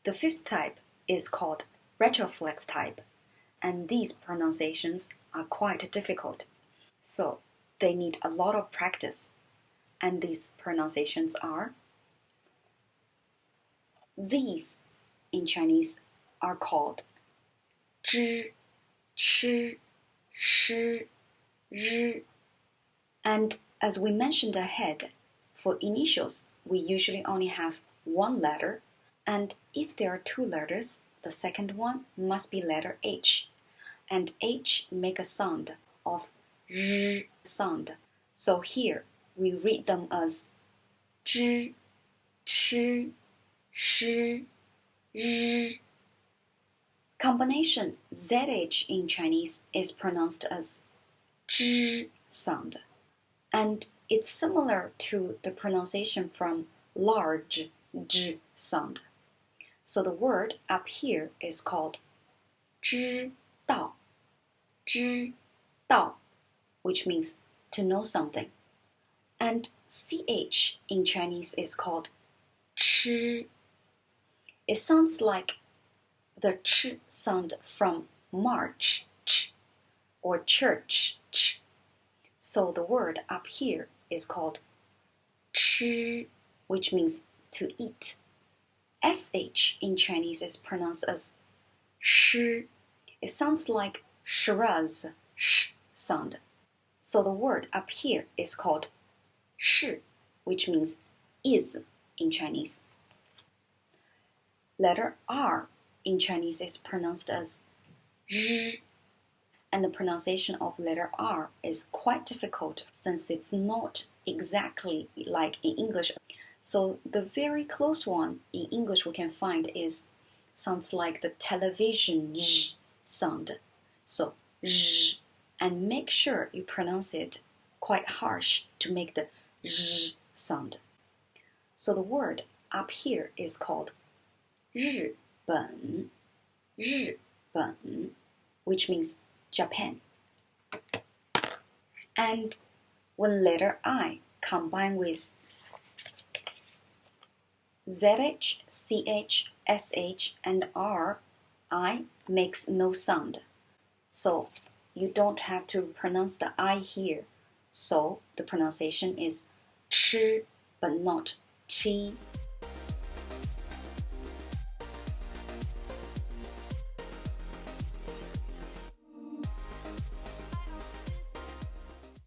The fifth type is called retroflex type, and these pronunciations are quite difficult, so they need a lot of practice. And these pronunciations are, these in Chinese are called 知, 吃, 诗, 日. And as we mentioned ahead, for initials, we usually only have one letter, and if there are two letters, the second one must be letter H, and H make a sound of R sound. So here we read them as 知, 吃, 诗, 日. Combination ZH in Chinese is pronounced as 知 sound, and it's similar to the pronunciation from large J sound. So the word up here is called 知道, 知道, which means to know something. And CH in Chinese is called 吃. It sounds like the ch sound from March, ch, or church, ch. So the word up here is called 吃, which means to eat. SH in Chinese is pronounced as 诗. It sounds like Shiraz, sh sound. So the word up here is called 是, which means is in Chinese. Letter R in Chinese is pronounced as 日, and the pronunciation of letter R is quite difficult since it's not exactly like in English. So the very close one in English we can find sounds like the television Z sound. So Z, and make sure you pronounce it quite harsh to make the Z sound. So the word up here is called 日本, 日本, which means Japan. And when letter I combine with ZH, CH, SH, and R, I makes no sound. So you don't have to pronounce the I here. So the pronunciation is 吃 but not 七.